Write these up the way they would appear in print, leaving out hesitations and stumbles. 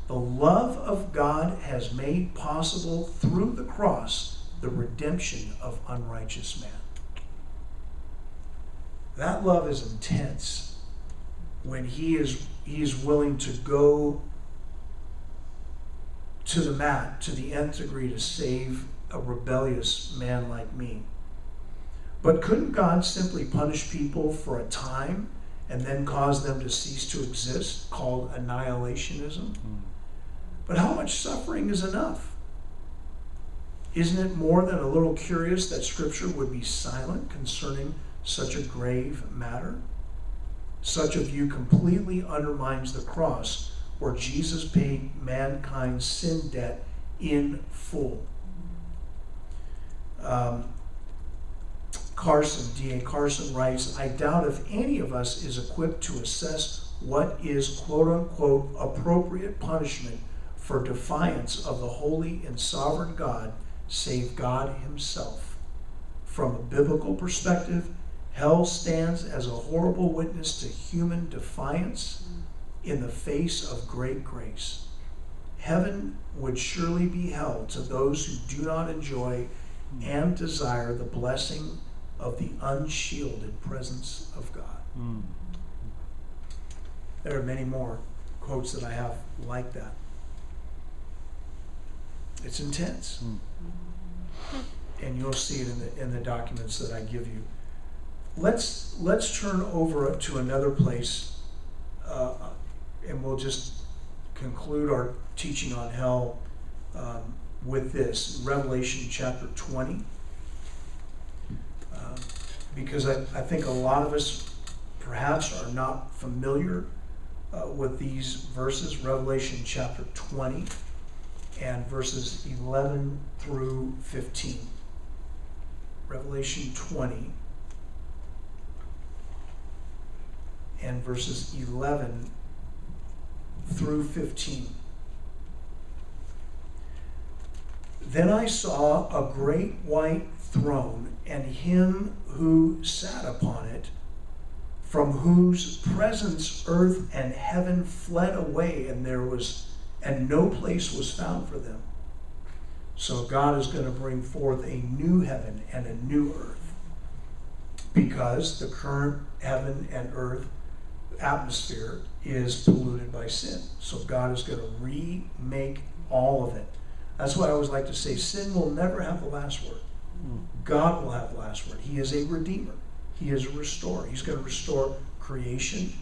The love of God has made possible through the cross the redemption of unrighteous man. That love is intense when he is willing to go to the mat, to the nth degree, to save a rebellious man like me. But couldn't God simply punish people for a time and then cause them to cease to exist, called annihilationism? But how much suffering is enough? Isn't it more than a little curious that Scripture would be silent concerning such a grave matter? Such a view completely undermines the cross, where Jesus paid mankind's sin debt in full. D.A. Carson writes, I doubt if any of us is equipped to assess what is quote-unquote appropriate punishment for defiance of the holy and sovereign God, save God himself. From a biblical perspective, hell stands as a horrible witness to human defiance in the face of great grace. Heaven would surely be hell to those who do not enjoy and desire the blessing of the unshielded presence of God. There are many more quotes that I have like that. It's intense. And you'll see it in the documents that I give you. Let's turn over to another place, and we'll just conclude our teaching on hell with this, Revelation chapter 20. Because I think a lot of us perhaps are not familiar with these verses, Revelation chapter 20 and verses 11 through 15. Revelation 20 and verses 11 through 15. Then I saw a great white throne and him who sat upon it, from whose presence earth and heaven fled away, and no place was found for them. So God is going to bring forth a new heaven and a new earth, because the current heaven and earth atmosphere is polluted by sin. So God is going to remake all of it. That's why I always like to say, sin will never have the last word. God will have the last word. He is a redeemer. He is a restorer. He's going to restore creation.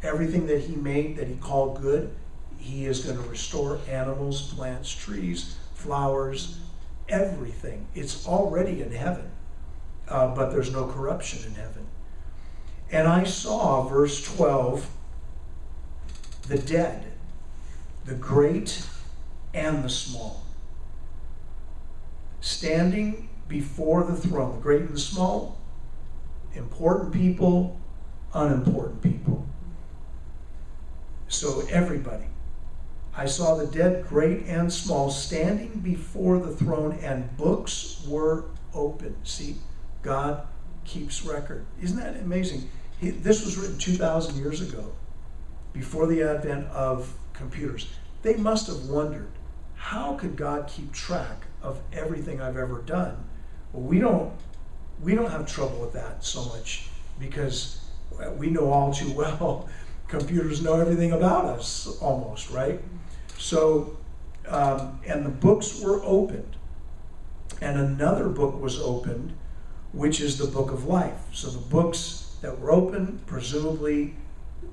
Everything that he made, that he called good, he is going to restore animals, plants, trees, flowers, everything. It's already in heaven, but there's no corruption in heaven. And I saw, verse 12, the dead, the great and the small, standing before the throne, the great and the small, important people, unimportant people. So everybody. I saw the dead, great and small, standing before the throne, and books were opened. See, God keeps record. Isn't that amazing? This was written 2,000 years ago, before the advent of computers. They must have wondered, how could God keep track of everything I've ever done? Well, we don't have trouble with that so much, because we know all too well computers know everything about us almost, right? So, and the books were opened, and another book was opened, which is the book of life. So the books that were opened, presumably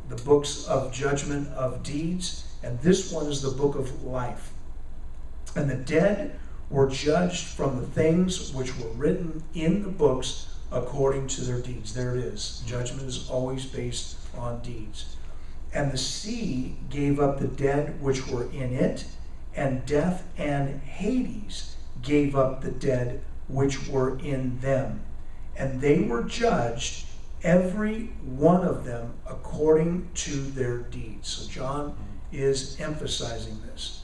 the books of judgment of deeds, and this one is the book of life. And the dead were judged from the things which were written in the books according to their deeds. There it is. Judgment is always based on deeds. And the sea gave up the dead which were in it, and death and Hades gave up the dead which were in them. And they were judged, every one of them, according to their deeds. So John is emphasizing this.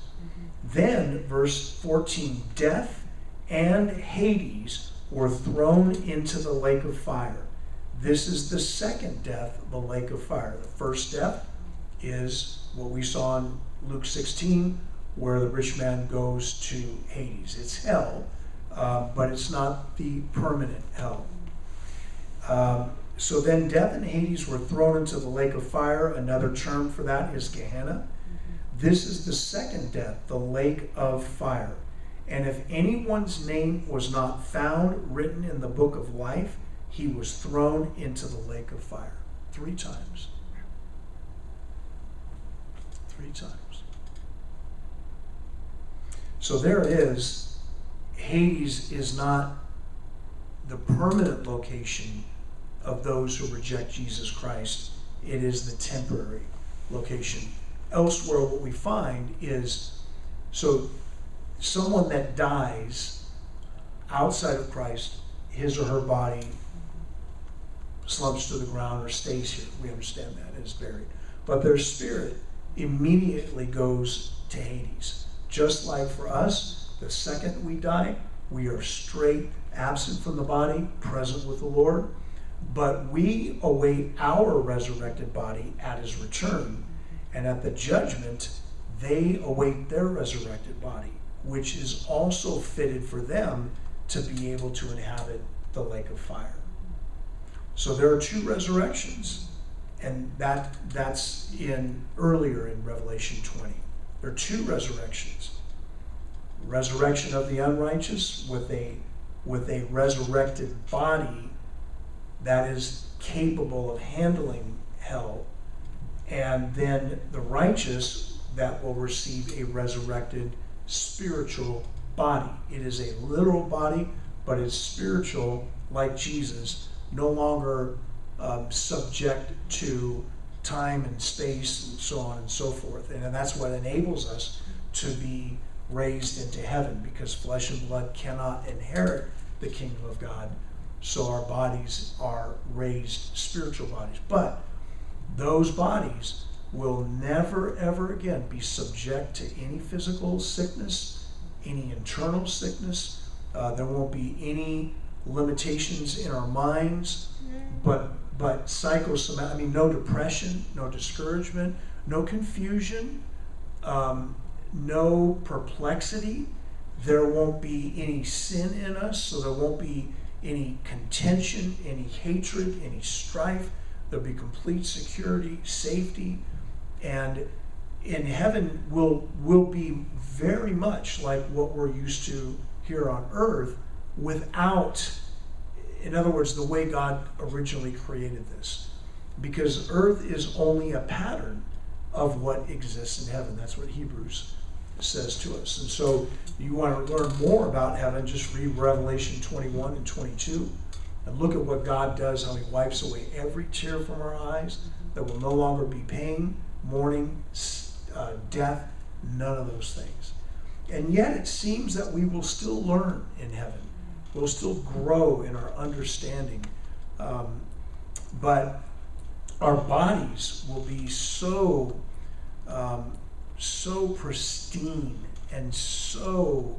Then, verse 14, death and Hades were thrown into the lake of fire. This is the second death, the lake of fire. The first death is what we saw in Luke 16, where the rich man goes to Hades. It's hell, but it's not the permanent hell. So then death and Hades were thrown into the lake of fire. Another term for that is Gehenna. This is the second death, the lake of fire. And if anyone's name was not found written in the book of life, he was thrown into the lake of fire. 3 times. 3 times. So there it is. Hades is not the permanent location of those who reject Jesus Christ. It is the temporary location. Elsewhere, what we find is, so someone that dies outside of Christ, his or her body slumps to the ground or stays here. We understand that, and is buried. But their spirit immediately goes to Hades. Just like for us, the second we die, we are straight absent from the body, present with the Lord. But we await our resurrected body at his return. And at the judgment, they await their resurrected body, which is also fitted for them to be able to inhabit the lake of fire. So there are 2 resurrections, and that's earlier in Revelation 20. There are 2 resurrections. Resurrection of the unrighteous with a resurrected body that is capable of handling hell, and then the righteous that will receive a resurrected spiritual body. It is a literal body, but it's spiritual, like Jesus, no longer subject to time and space and so on and so forth. And that's what enables us to be raised into heaven, because flesh and blood cannot inherit the kingdom of God. So our bodies are raised spiritual bodies. But those bodies will never, ever again be subject to any physical sickness, any internal sickness. There won't be any limitations in our minds, but psychosomatic, no depression, no discouragement, no confusion, no perplexity. There won't be any sin in us, so there won't be any contention, any hatred, any strife. There'll be complete security, safety, and in heaven will be very much like what we're used to here on earth, without, in other words, the way God originally created this. Because earth is only a pattern of what exists in heaven. That's what Hebrews says to us. And so you want to learn more about heaven, just read Revelation 21 and 22 and look at what God does, how he wipes away every tear from our eyes. There will no longer be pain, mourning, death, none of those things. And yet it seems that we will still learn in heaven. We'll still grow in our understanding. But our bodies will be so pristine and so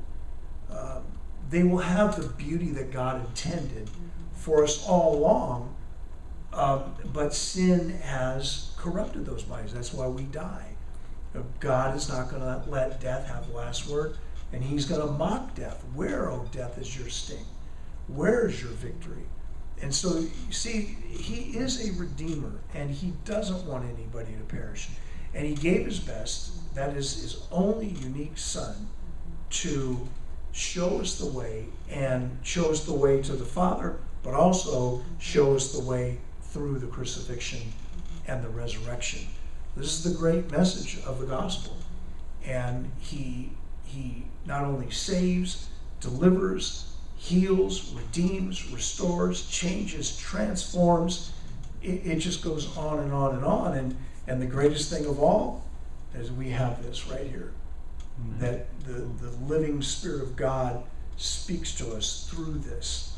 they will have the beauty that God intended for us all along, but sin has corrupted those bodies. That's why we die. God is not going to let death have the last word, and he's going to mock death. Where, O death, is your sting? Where is your victory? And so, you see, he is a redeemer, and he doesn't want anybody to perish. And he gave his best, that is his only unique son, to show us the way, and show us the way to the Father, but also show us the way through the crucifixion and the resurrection. This is the great message of the gospel. And he not only saves, delivers, heals, redeems, restores, changes, transforms. It just goes on and on and on. And the greatest thing of all is we have this right here. Mm-hmm. That the living Spirit of God speaks to us through this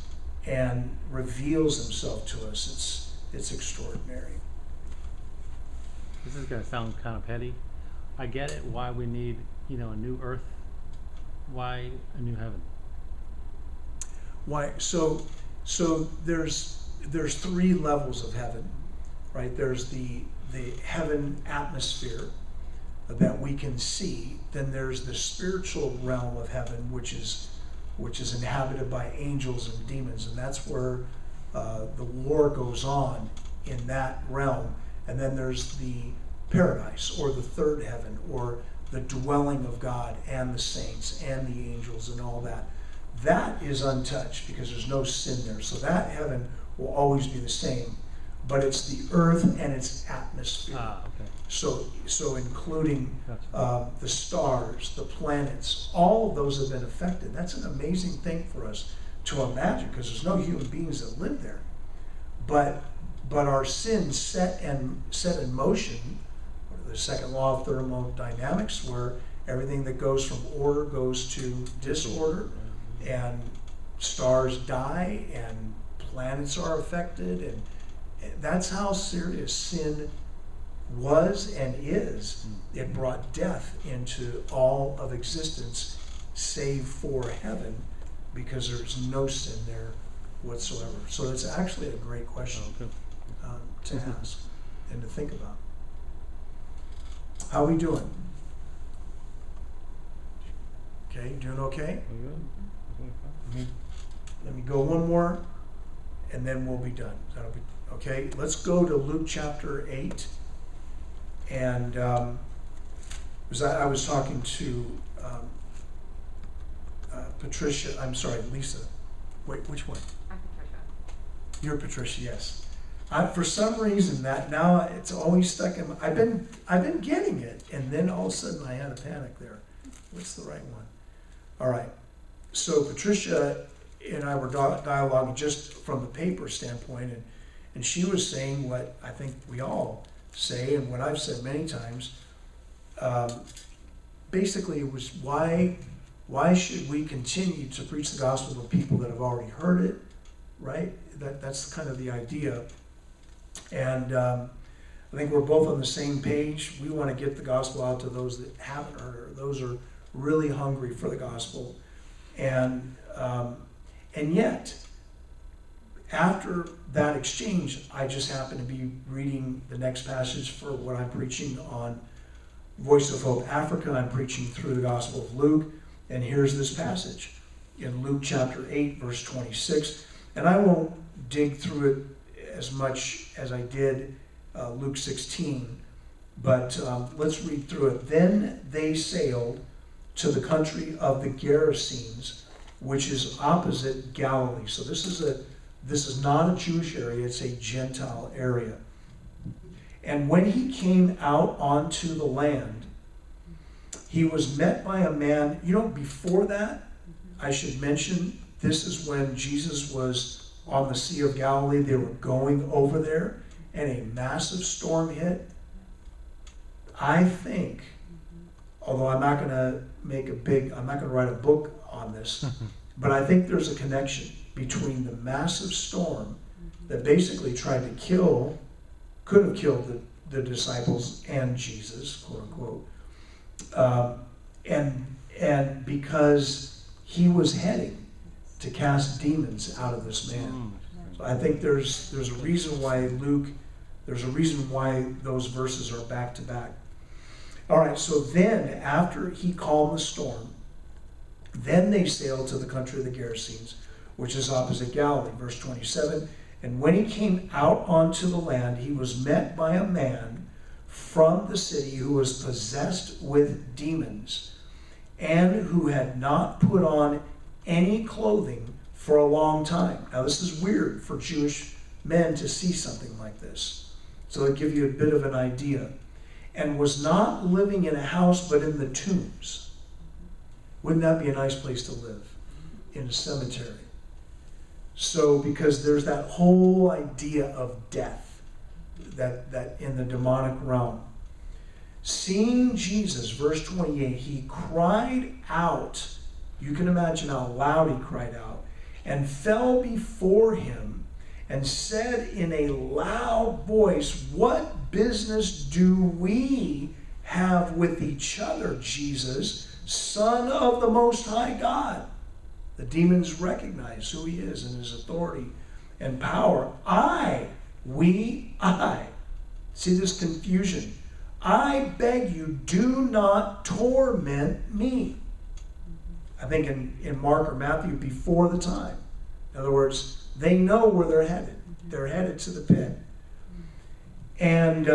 and reveals himself to us. It's extraordinary. This is going to sound kind of petty. I get it, why we need, a new earth. Why a new heaven? Why? So there's 3 levels of heaven, right? There's the heaven atmosphere, that we can see. Then there's the spiritual realm of heaven, which is inhabited by angels and demons, and that's where the war goes on in that realm. And then there's the paradise, or the third heaven, or the dwelling of God and the saints and the angels and all that. That is untouched because there's no sin there. So that heaven will always be the same. But it's the earth and its atmosphere. Okay. So including Gotcha. the stars, the planets, all of those have been affected. That's an amazing thing for us to imagine, because there's no human beings that live there. But our sins set in motion the second law of thermodynamics, where everything that goes from order goes to disorder, and stars die and planets are affected, and that's how serious sin was and is. It brought death into all of existence save for heaven, because there's no sin there whatsoever. So it's actually a great question to ask and to think about. How are we doing? Okay, doing okay? Let me go one more, and then we'll be done. That'll be okay. Let's go to Luke chapter 8. And I was talking to Patricia. I'm sorry, Lisa. Wait, which one? I'm Patricia. You're Patricia, yes. For some reason, that now it's always stuck in. I've been getting it, and then all of a sudden I had a panic there. What's the right one? All right. So Patricia and I were dialoguing just from the paper standpoint, and she was saying what I think we all say, and what I've said many times. Basically, it was why should we continue to preach the gospel to people that have already heard it, right? That's kind of the idea. And I think we're both on the same page. We want to get the gospel out to those that haven't heard it, or those are really hungry for the gospel. And yet, after that exchange, I just happened to be reading the next passage for what I'm preaching on Voice of Hope Africa. I'm preaching through the Gospel of Luke, and here's this passage in Luke chapter 8, verse 26. And I won't dig through it as much as I did Luke 16, but let's read through it. Then they sailed to the country of the Gerasenes, which is opposite Galilee. So this is not a Jewish area, it's a Gentile area. And when he came out onto the land, he was met by a man. Before that, I should mention, this is when Jesus was on the Sea of Galilee. They were going over there, and a massive storm hit. I think, although I'm not going to write a book on this, but I think there's a connection between the massive storm that basically could have killed the disciples and Jesus, quote unquote, and because he was heading to cast demons out of this man. So I think there's a reason why those verses are back to back. All right, so then after he calmed the storm, then they sailed to the country of the Gerasenes, which is opposite Galilee. Verse 27, and when he came out onto the land, he was met by a man from the city who was possessed with demons, and who had not put on any clothing for a long time. Now this is weird for Jewish men to see something like this. So it'll give you a bit of an idea. And was not living in a house, but in the tombs. Wouldn't that be a nice place to live? In a cemetery. So, because there's that whole idea of death that in the demonic realm. Seeing Jesus, verse 28, he cried out. You can imagine how loud he cried out. And fell before him and said in a loud voice, what business do we have with each other, Jesus, Son of the Most High God? The demons recognize who he is and his authority and power. I. See this confusion. I beg you, do not torment me. I think in Mark or Matthew, before the time. In other words, they know where they're headed. They're headed to the pit. And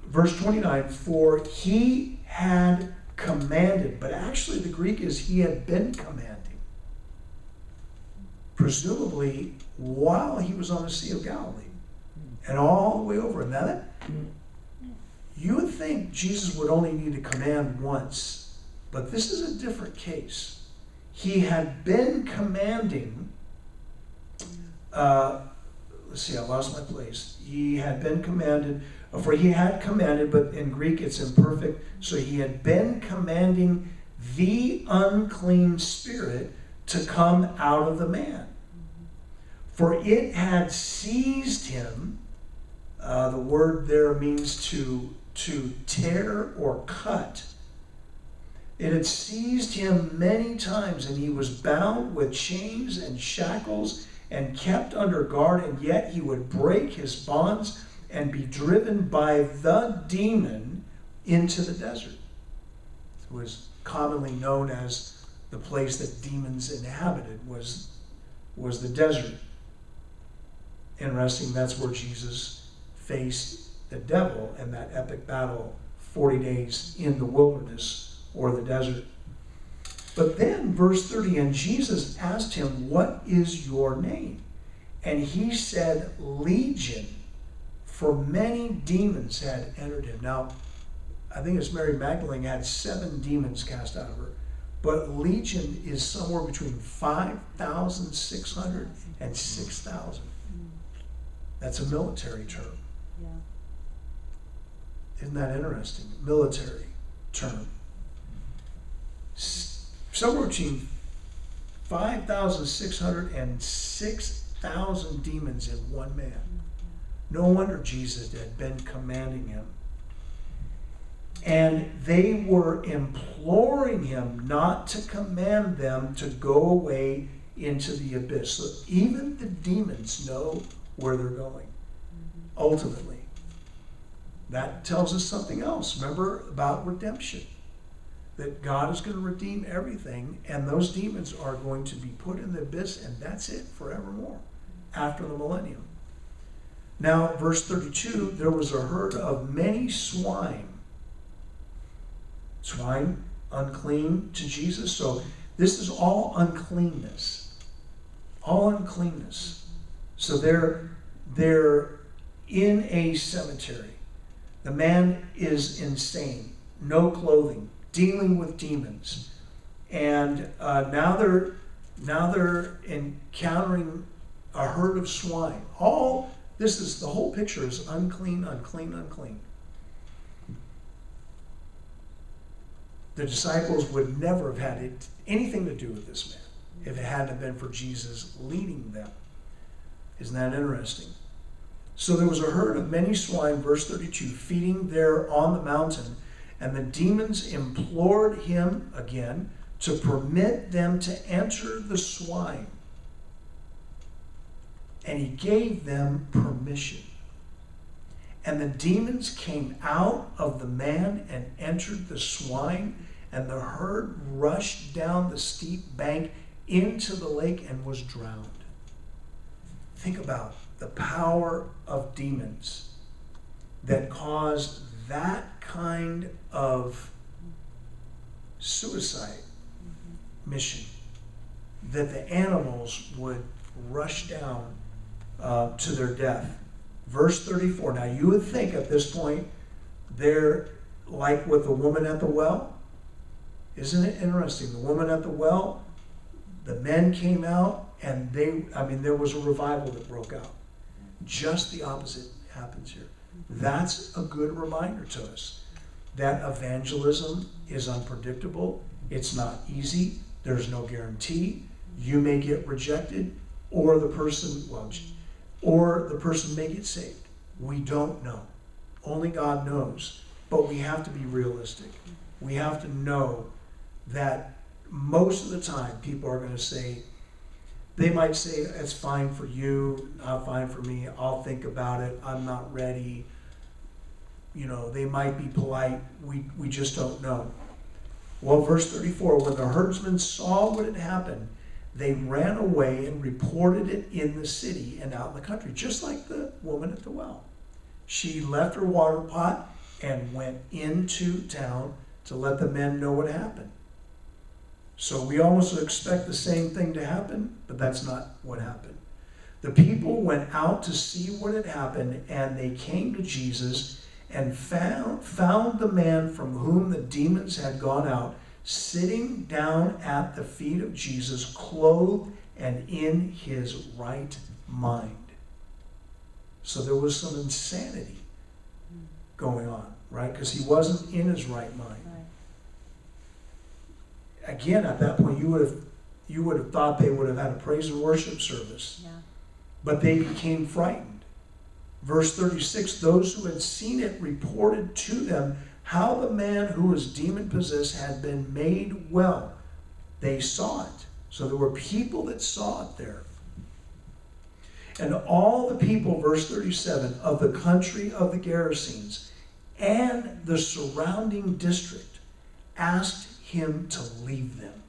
verse 29, for he had commanded, but actually the Greek is he had been commanding. Presumably while he was on the Sea of Galilee and all the way over. And now that, you would think Jesus would only need to command once, but this is a different case. He had been commanding, let's see, I lost my place. He had been commanded, for he had commanded, but in Greek it's imperfect, so he had been commanding the unclean spirit to come out of the man. For it had seized him, the word there means to tear or cut. It had seized him many times, and he was bound with chains and shackles and kept under guard, and yet he would break his bonds and be driven by the demon into the desert. It was commonly known as the place that demons inhabited was the desert. Interesting, that's where Jesus faced the devil in that epic battle, 40 days in the wilderness or the desert. But then, verse 30, and Jesus asked him, what is your name? And he said, Legion, for many demons had entered him. Now, I think it's Mary Magdalene had 7 demons cast out of her. But legion is somewhere between 5,600 and 6,000. That's a military term. Yeah. Isn't that interesting? Military term. Somewhere between 5,600 and 6,000 demons in one man. No wonder Jesus had been commanding him. And they were imploring him not to command them to go away into the abyss. So even the demons know where they're going, ultimately. That tells us something else. Remember about redemption. That God is going to redeem everything, and those demons are going to be put in the abyss, and that's it forevermore, after the millennium. Now, verse 32, there was a herd of many swine. Swine, unclean to Jesus. So this is all uncleanness. All uncleanness. So they're in a cemetery. The man is insane. No clothing. Dealing with demons. And now they're encountering a herd of swine. The whole picture is unclean, unclean, unclean. The disciples would never have had anything to do with this man if it hadn't been for Jesus leading them. Isn't that interesting? So there was a herd of many swine, verse 32, feeding there on the mountain, and the demons implored him again to permit them to enter the swine. And he gave them permission. And the demons came out of the man and entered the swine, and the herd rushed down the steep bank into the lake and was drowned. Think about the power of demons that caused that kind of suicide mission, that the animals would rush down to their death. Verse 34, now you would think at this point they're like with the woman at the well. Isn't it interesting? The woman at the well, the men came out and there was a revival that broke out. Just the opposite happens here. That's a good reminder to us that evangelism is unpredictable. It's not easy. There's no guarantee. You may get rejected, or the person may get saved. We don't know. Only God knows. But we have to be realistic. We have to know that most of the time people are going to say, they might say, it's fine for you, not fine for me, I'll think about it, I'm not ready. they might be polite. We just don't know. Well, verse 34, when the herdsmen saw what had happened, they ran away and reported it in the city and out in the country, just like the woman at the well. She left her water pot and went into town to let the men know what happened. So we almost expect the same thing to happen, but that's not what happened. The people went out to see what had happened, and they came to Jesus and found the man from whom the demons had gone out, sitting down at the feet of Jesus, clothed and in his right mind. So there was some insanity going on, right? Because he wasn't in his right mind. Again, at that point, you would have thought they would have had a praise and worship service. Yeah. But they became frightened. Verse 36, those who had seen it reported to them how the man who was demon-possessed had been made well. They saw it. So there were people that saw it there. And all the people, verse 37, of the country of the Gerasenes and the surrounding district asked him to leave them.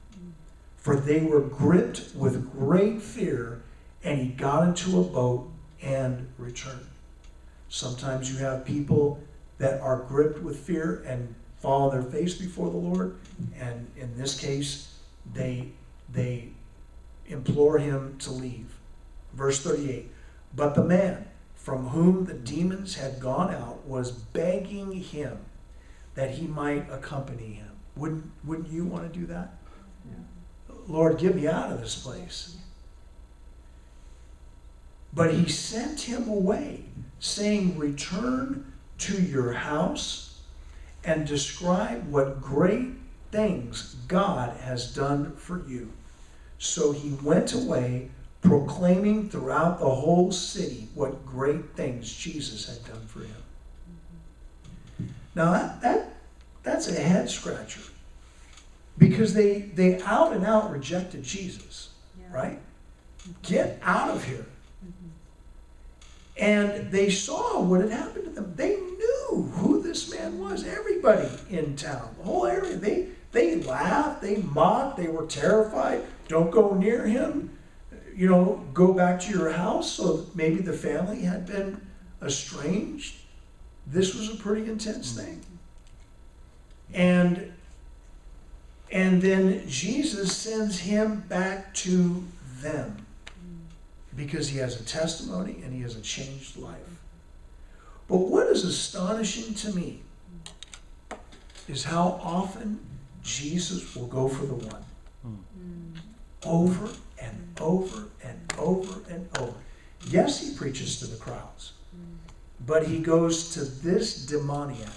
For they were gripped with great fear, and he got into a boat and returned. Sometimes you have people that are gripped with fear and fall on their face before the Lord, and in this case, they implore him to leave. Verse 38, but the man from whom the demons had gone out was begging him that he might accompany him. Wouldn't you want to do that? Yeah. Lord, get me out of this place. But he sent him away, saying, return to your house and describe what great things God has done for you. So he went away, proclaiming throughout the whole city what great things Jesus had done for him. Now that's a head scratcher, because they out and out rejected Jesus, right? Get out of here. And they saw what had happened to them. They knew who this man was. Everybody in town, the whole area, they laughed, they mocked, they were terrified. Don't go near him. Go back to your house. So maybe the family had been estranged. This was a pretty intense thing. And then Jesus sends him back to them, because he has a testimony and he has a changed life. But what is astonishing to me is how often Jesus will go for the one. Over and over and over and over. Yes, he preaches to the crowds, but he goes to this demoniac.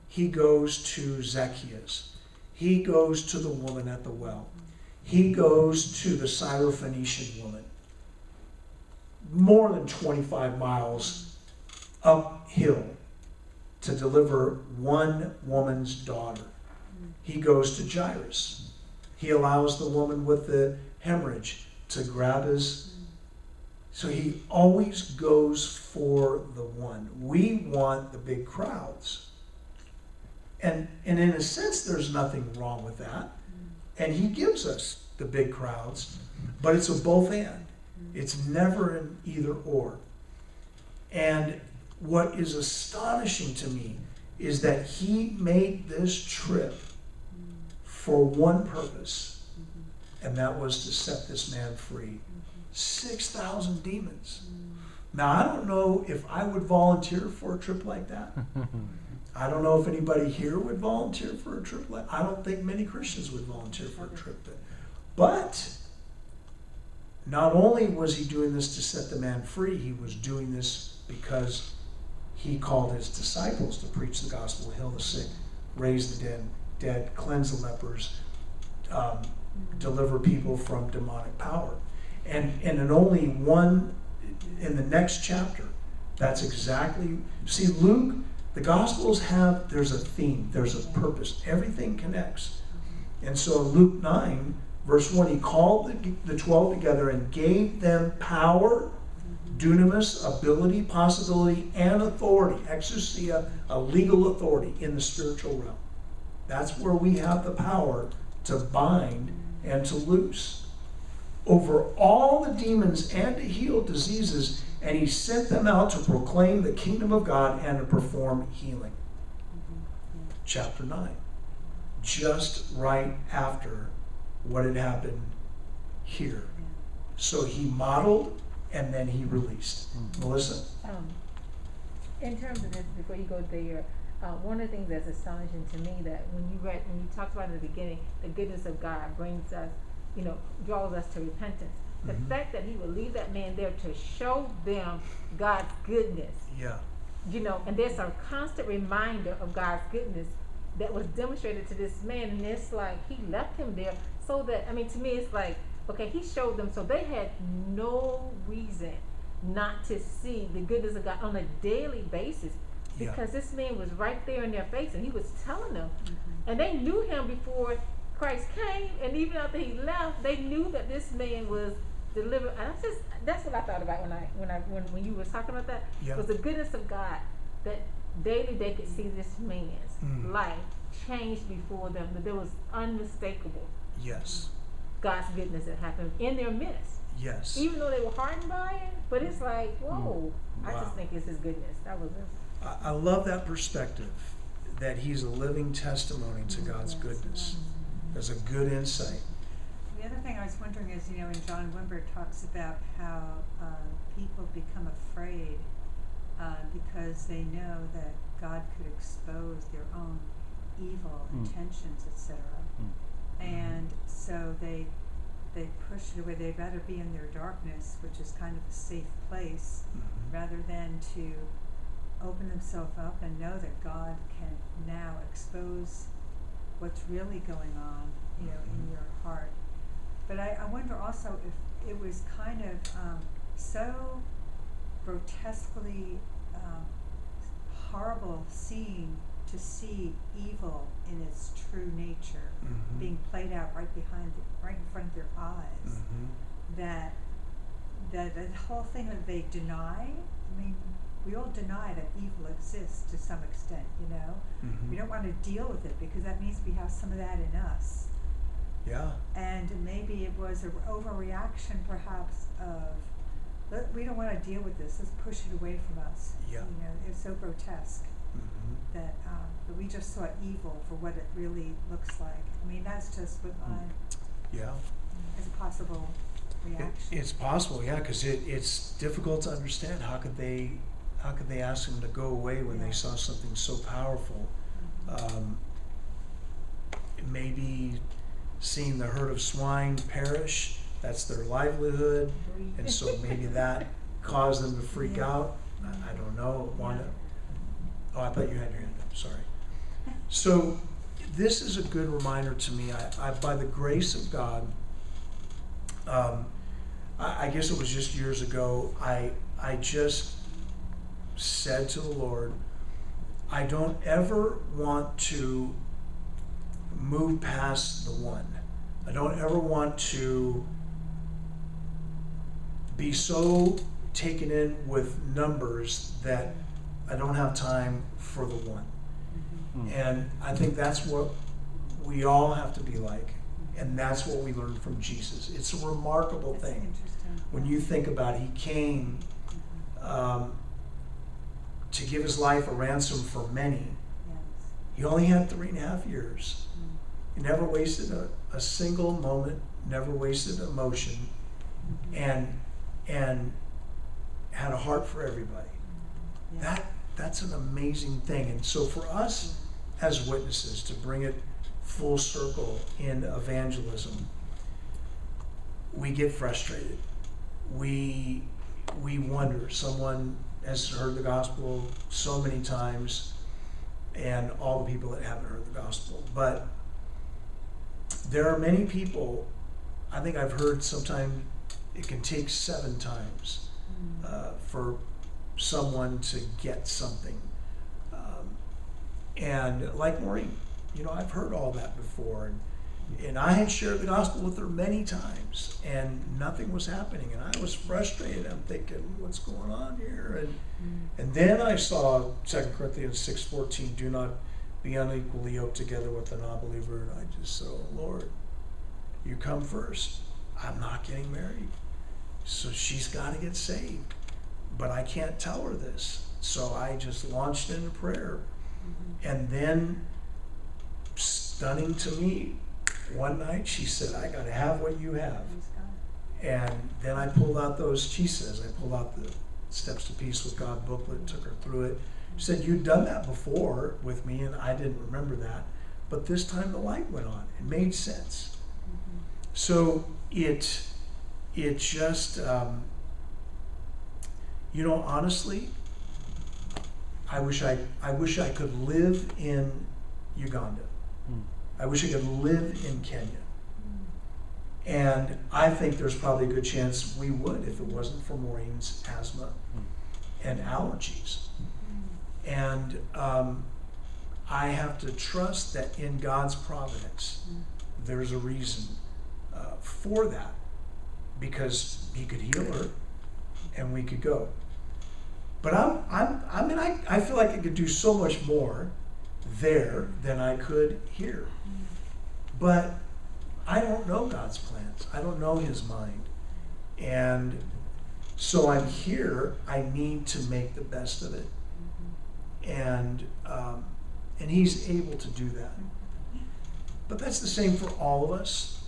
He goes to Zacchaeus. He goes to the woman at the well. He goes to the Syrophoenician woman. More than 25 miles uphill to deliver one woman's daughter. He goes to Jairus. He allows the woman with the hemorrhage to grab his. So he always goes for the one. We want the big crowds. And in a sense, there's nothing wrong with that. And he gives us the big crowds, but it's a both and. It's never an either or. And what is astonishing to me is that he made this trip for one purpose, and that was to set this man free. 6,000 demons. Now, I don't know if I would volunteer for a trip like that. I don't know if anybody here would volunteer for a trip like that. I don't think many Christians would volunteer for a trip. But not only was he doing this to set the man free, he was doing this because he called his disciples to preach the gospel, heal the sick, raise the dead, cleanse the lepers, deliver people from demonic power. And in only one, in the next chapter, that's exactly, see, Luke, the Gospels there's a theme, there's a purpose, everything connects. And so in Luke 9, verse 1, he called the 12 together and gave them power, dunamis, ability, possibility, and authority, exousia, a legal authority in the spiritual realm. That's where we have the power to bind and to loose over all the demons and to heal diseases, and he sent them out to proclaim the kingdom of God and to perform healing. Chapter 9. Just right after what had happened here. So he modeled and then he released. Melissa? In terms of this, before you go there, one of the things that's astonishing to me that when you talked about in the beginning, the goodness of God brings us, draws us to repentance. The fact that he would leave that man there to show them God's goodness. Yeah. And there's a constant reminder of God's goodness that was demonstrated to this man, and it's like he left him there so that, to me it's like, okay, he showed them, so they had no reason not to see the goodness of God on a daily basis, because this man was right there in their face and he was telling them, and they knew him before Christ came, and even after he left, they knew that this man was delivered. And that's what I thought about when you were talking about that. Yeah. Was the goodness of God, that daily they could see this man's life changed before them, that there was unmistakable Yes. God's goodness that happened in their midst. Yes. Even though they were hardened by it, but it's like, whoa, I Wow. just think it's his goodness. That was it. I love that perspective, that he's a living testimony to God's goodness. There's a good insight. The other thing I was wondering is, when John Wimber talks about how people become afraid because they know that God could expose their own evil intentions, etc. And so they push it away. They'd rather be in their darkness, which is kind of a safe place, rather than to open themselves up and know that God can now expose what's really going on, in your heart. But I wonder also if it was kind of so grotesquely horrible to see evil in its true nature being played out right in front of their eyes. That the whole thing that they deny. We all deny that evil exists to some extent. We don't want to deal with it because that means we have some of that in us. Yeah. And maybe it was an overreaction, perhaps, of we don't want to deal with this. Let's push it away from us. Yeah. It's so grotesque that we just saw evil for what it really looks like. That's just what as a possible reaction. It's possible, yeah, because it's difficult to understand. How could they ask him to go away when they saw something so powerful? Maybe seeing the herd of swine perish, that's their livelihood, and so maybe that caused them to freak out. I don't know. Wanda? Oh, I thought you had your hand up. Sorry. So this is a good reminder to me. I by the grace of God, I guess it was just years ago, I just said to the Lord, I don't ever want to move past the one. I don't ever want to be so taken in with numbers that I don't have time for the one. And I think that's what we all have to be like. And that's what we learned from Jesus. It's a remarkable thing. When you think about it, he came to give his life a ransom for many. He only had 3.5 years. He never wasted a single moment, never wasted emotion, and had a heart for everybody. That's an amazing thing. And so for us as witnesses, to bring it full circle in evangelism, we get frustrated. We wonder. Someone has heard the gospel so many times, and all the people that haven't heard the gospel. But there are many people, I think I've heard sometime it can take 7 times for someone to get something. And like Maureen, I've heard all that before, And I had shared the gospel with her many times, and nothing was happening. And I was frustrated. I'm thinking, what's going on here? And then I saw 2 Corinthians 6:14, do not be unequally yoked together with a non-believer. And I just said, oh, Lord, you come first. I'm not getting married. So she's got to get saved. But I can't tell her this. So I just launched into prayer. And then, stunning to me, one night she said, I got to have what you have. And then I pulled out she says, I pulled out the Steps to Peace with God booklet, took her through it. She said, you'd done that before with me, and I didn't remember that. But this time the light went on. It made sense. So it just, honestly, I wish I could live in Uganda. I wish I could live in Kenya. And I think there's probably a good chance we would if it wasn't for Maureen's asthma and allergies. And I have to trust that in God's providence, there's a reason for that, because He could heal her and we could go. But I feel like I could do so much more there than I could here. But I don't know God's plans. I don't know His mind. And so I'm here. I need to make the best of it. And He's able to do that. But that's the same for all of us.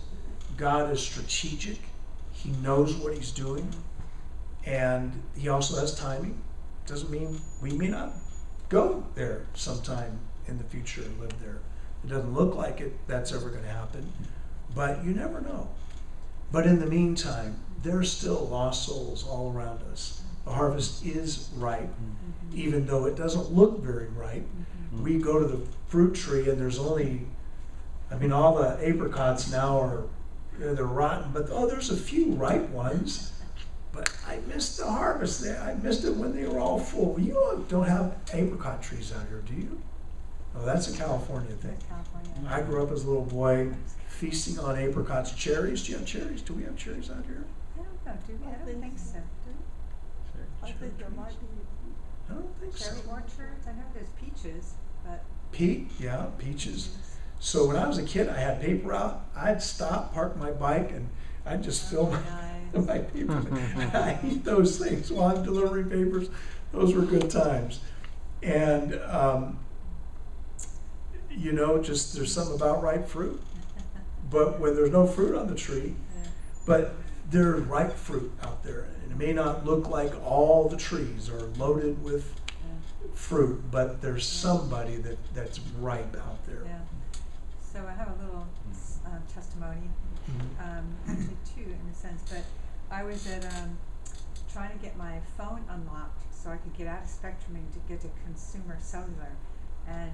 God is strategic. He knows what He's doing. And He also has timing. Doesn't mean we may not go there sometime in the future and live there. It doesn't look like that's ever going to happen, but you never know. But in the meantime, there's still lost souls all around us. The harvest is ripe, even though it doesn't look very ripe. We go to the fruit tree and there's only, all the apricots now they're rotten, but there's a few ripe ones. But I missed the harvest there. I missed it when they were all full. You don't have apricot trees out here, do you? Oh, that's a California thing. California. I grew up as a little boy feasting on apricots. Cherries? Do you have cherries? Do we have cherries out here? I don't know, do we? I don't think so. I think there might be. I don't think so. Cherry orchards, I know there's peaches, but. Yeah, peaches. So when I was a kid, I had paper out. I'd stop, park my bike, and I'd just fill my paper. I eat those things while I'm delivering papers. Those were good times. And, just there's something about ripe fruit. But when there's no fruit on the tree, but there's ripe fruit out there. And it may not look like all the trees are loaded with fruit, but there's somebody that's ripe out there. Yeah. So I have a little testimony, actually two in a sense, but I was at trying to get my phone unlocked so I could get out of Spectruming to get to Consumer Cellular, and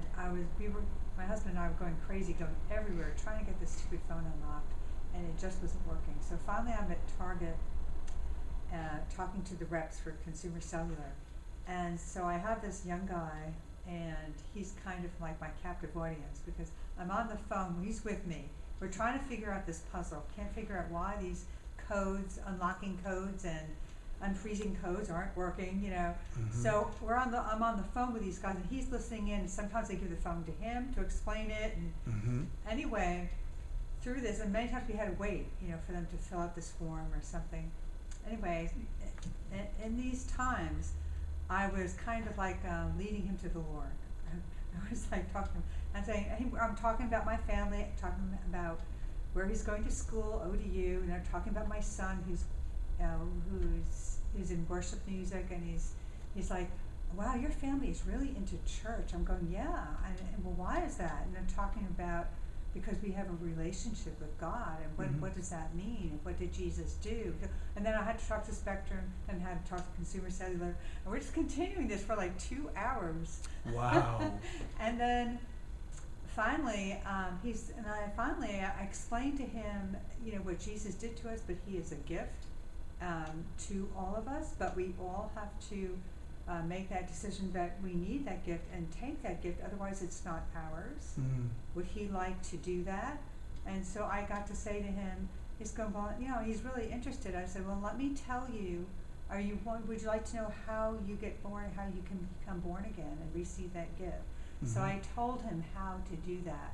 my husband and I were going crazy, going everywhere, trying to get this stupid phone unlocked, and it just wasn't working. So finally I'm at Target talking to the reps for Consumer Cellular, and so I have this young guy, and he's kind of like my captive audience because I'm on the phone, he's with me. We're trying to figure out this puzzle. Can't figure out why these codes, unlocking codes and unfreezing codes aren't working, So I'm on the phone with these guys and he's listening in, and sometimes I give the phone to him to explain it, and anyway, through this, and many times we had to wait, for them to fill out this form or something. Anyway, in these times, I was kind of like leading him to the Lord. I was like talking to him and saying, hey, I'm talking about my family, talking about where he's going to school, ODU, and I'm talking about my son who's in worship music, and he's like, wow, your family is really into church. I'm going, yeah, and well, why is that? And I'm talking about because we have a relationship with God, and what does that mean? And what did Jesus do? And then I had to talk to Spectrum and had to talk to Consumer Cellular, and we're just continuing this for like 2 hours. Wow. And then finally, I explained to him, what Jesus did to us, but He is a gift to all of us, but we all have to make that decision that we need that gift and take that gift, otherwise it's not ours. Would He like to do that? And so I got to say to him, he's going, well, you know, he's really interested. I said, well, let me tell you, would you like to know how you get born, how you can become born again and receive that gift? So I told him how to do that.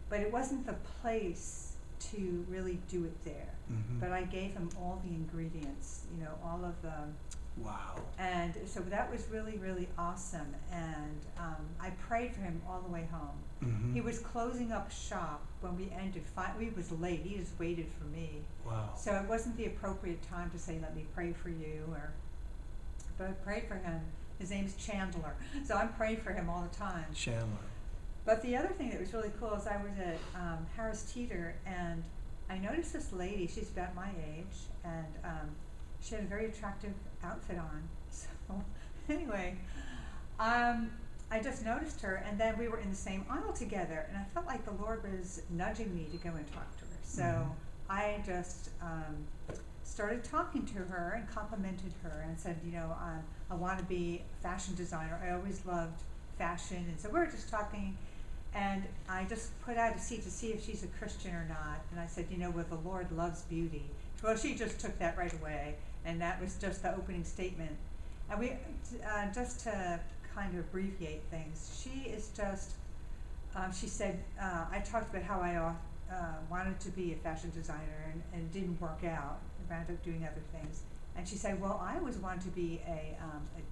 But it wasn't the place to really do it there. But I gave him all the ingredients, you know, all of the, Wow. and so that was really, really awesome. And I prayed for him all the way home. He was closing up shop when we ended. We was late. He just waited for me. Wow. So it wasn't the appropriate time to say, let me pray for you, but I prayed for him. His name's Chandler. So I'm praying for him all the time. Chandler. But the other thing that was really cool is I was at Harris Teeter, and I noticed this lady. She's about my age, and she had a very attractive outfit on. So anyway, I just noticed her, and then we were in the same aisle together, and I felt like the Lord was nudging me to go and talk to her. So I just started talking to her and complimented her and said, you know, I want to be a fashion designer. I always loved fashion, and so we were just talking, and I just put out a seat to see if she's a Christian or not, and I said, you know, well, the Lord loves beauty. Well, she just took that right away, and that was just the opening statement. And we, just to kind of abbreviate things, she is just, she said, I talked about how I wanted to be a fashion designer and it didn't work out. I wound up doing other things. And she said, well, I always wanted to be a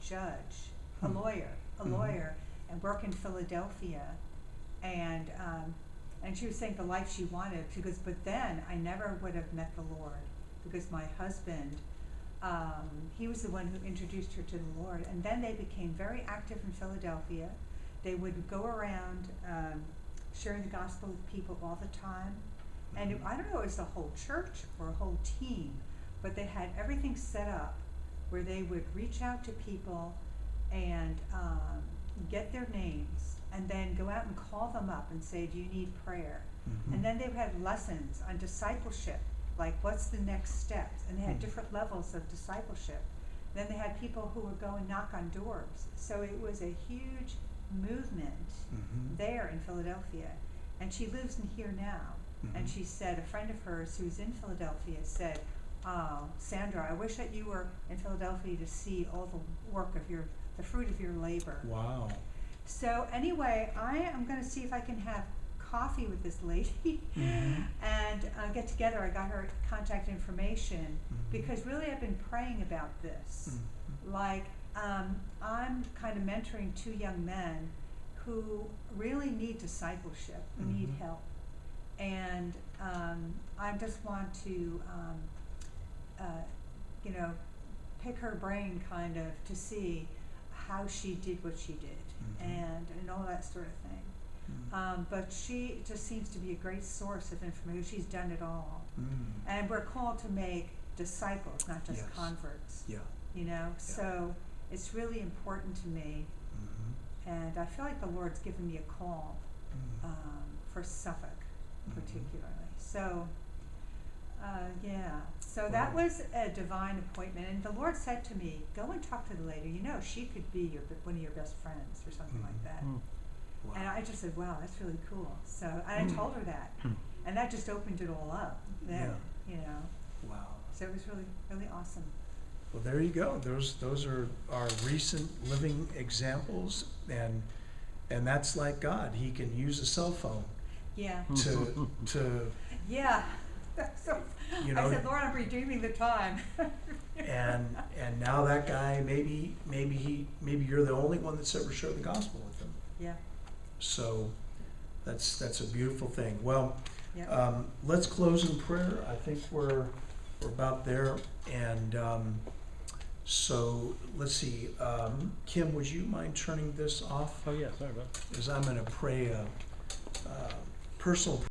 judge, a lawyer, and work in Philadelphia. And she was saying the life she wanted. She goes, but then I never would have met the Lord, because my husband, he was the one who introduced her to the Lord. And then they became very active in Philadelphia. They would go around sharing the gospel with people all the time. And I don't know, it was the whole church or a whole team, but they had everything set up where they would reach out to people and get their names, and then go out and call them up and say, do you need prayer? And then they would have lessons on discipleship, like what's the next steps, and they had different levels of discipleship. Then they had people who would go and knock on doors. So it was a huge movement there in Philadelphia. And she lives in here now. And she said, a friend of hers who's in Philadelphia said, oh, Sandra, I wish that you were in Philadelphia to see all the work of the fruit of your labor. Wow. So anyway, I am going to see if I can have coffee with this lady and get together. I got her contact information because really I've been praying about this. Like, I'm kind of mentoring two young men who really need discipleship, who need help. And I just want to, you know, pick her brain kind of to see how she did what she did and all that sort of thing. But she just seems to be a great source of information. She's done it all. And we're called to make disciples, not just converts. Yeah. You know, so it's really important to me. And I feel like the Lord's given me a call for Suffolk particularly. So, so that was a divine appointment. And the Lord said to me, go and talk to the lady. You know, she could be one of your best friends or something like that. Wow. And I just said, wow, that's really cool. So and I told her that. And that just opened it all up then, you know. Wow. So it was really, really awesome. Well, there you go. Those are our recent living examples, and that's like God. He can use a cell phone Yeah. to Yeah. So you know. I said, Lord, I'm redeeming the time. and now that guy, maybe you're the only one that's ever shared the gospel with him. Yeah. So that's a beautiful thing. Well, Yeah. let's close in prayer. I think we're about there, and so let's see. Kim, would you mind turning this off? Oh yeah, sorry about that. Because I'm going to pray a personal